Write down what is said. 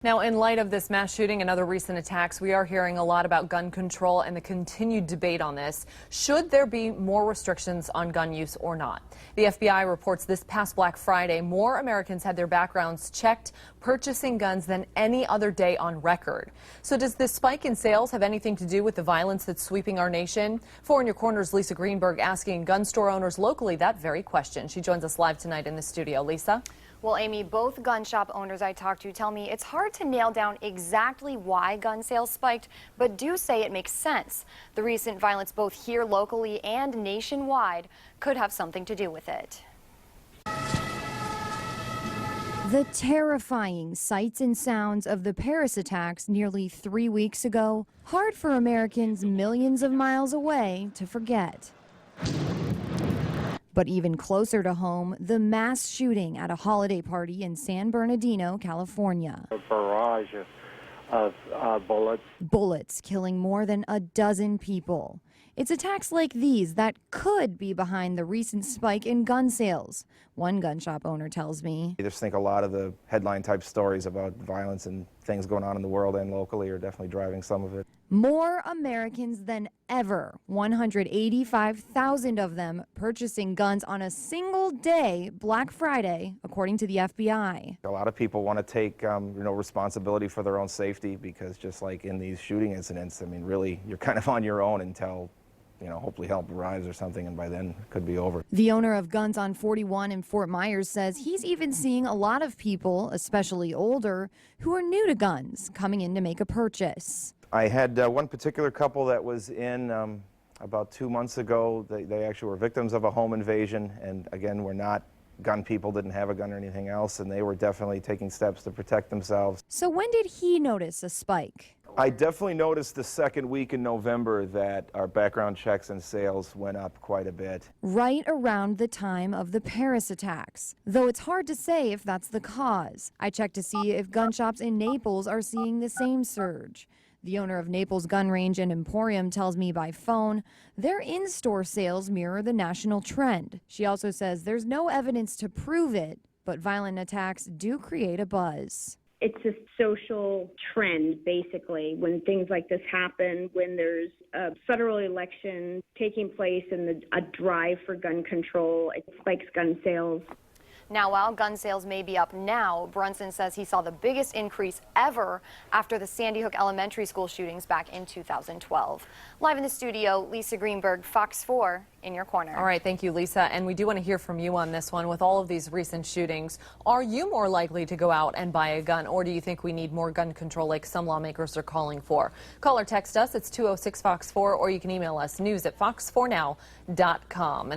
Now, in light of this mass shooting and other recent attacks, we are hearing a lot about gun control and the continued debate on this. Should there be more restrictions on gun use or not? The FBI reports this past Black Friday, more Americans had their backgrounds checked purchasing guns than any other day on record. So does this spike in sales have anything to do with the violence that's sweeping our nation? Four in Your Corner's Lisa Greenberg asking gun store owners locally that very question. She joins us live tonight in the studio. Lisa? Well, Amy, both gun shop owners I talked to tell me it's hard to nail down exactly why gun sales spiked, but do say it makes sense. The recent violence both here locally and nationwide could have something to do with it. The terrifying sights and sounds of the Paris attacks nearly 3 weeks ago, hard for Americans millions of miles away to forget. But even closer to home, the mass shooting at a holiday party in San Bernardino, California. A barrage of bullets. Bullets killing more than a dozen people. It's attacks like these that could be behind the recent spike in gun sales. One gun shop owner tells me. I just think a lot of the headline type stories about violence and things going on in the world and locally are definitely driving some of it. More Americans than ever, 185,000 of them purchasing guns on a single day, Black Friday, according to the FBI. A lot of people want to take responsibility for their own safety because just like in these shooting incidents, I mean, really, you're kind of on your own until hopefully help arrives or something, and by then it could be over. The owner of Guns on 41 in Fort Myers says he's even seeing a lot of people, especially older, who are new to guns, coming in to make a purchase. I had one particular couple that was in about 2 months ago. They actually were victims of a home invasion, and again, were not gun people, didn't have a gun or anything else, and they were definitely taking steps to protect themselves. So when did he notice a spike? I definitely noticed the second week in November that our background checks and sales went up quite a bit. Right around the time of the Paris attacks, though it's hard to say if that's the cause. I checked to see if gun shops in Naples are seeing the same surge. The owner of Naples Gun Range and Emporium tells me by phone their in-store sales mirror the national trend. She also says there's no evidence to prove it, but violent attacks do create a buzz. It's a social trend, basically, when things like this happen, when there's a federal election taking place and a drive for gun control, it spikes gun sales. Now, while gun sales may be up now, Brunson says he saw the biggest increase ever after the Sandy Hook Elementary School shootings back in 2012. Live in the studio, Lisa Greenberg, Fox 4, in your corner. All right, thank you, Lisa. And we do want to hear from you on this one. With all of these recent shootings, are you more likely to go out and buy a gun, or do you think we need more gun control like some lawmakers are calling for? Call or text us. It's 206-FOX4, or you can email us news@fox4now.com.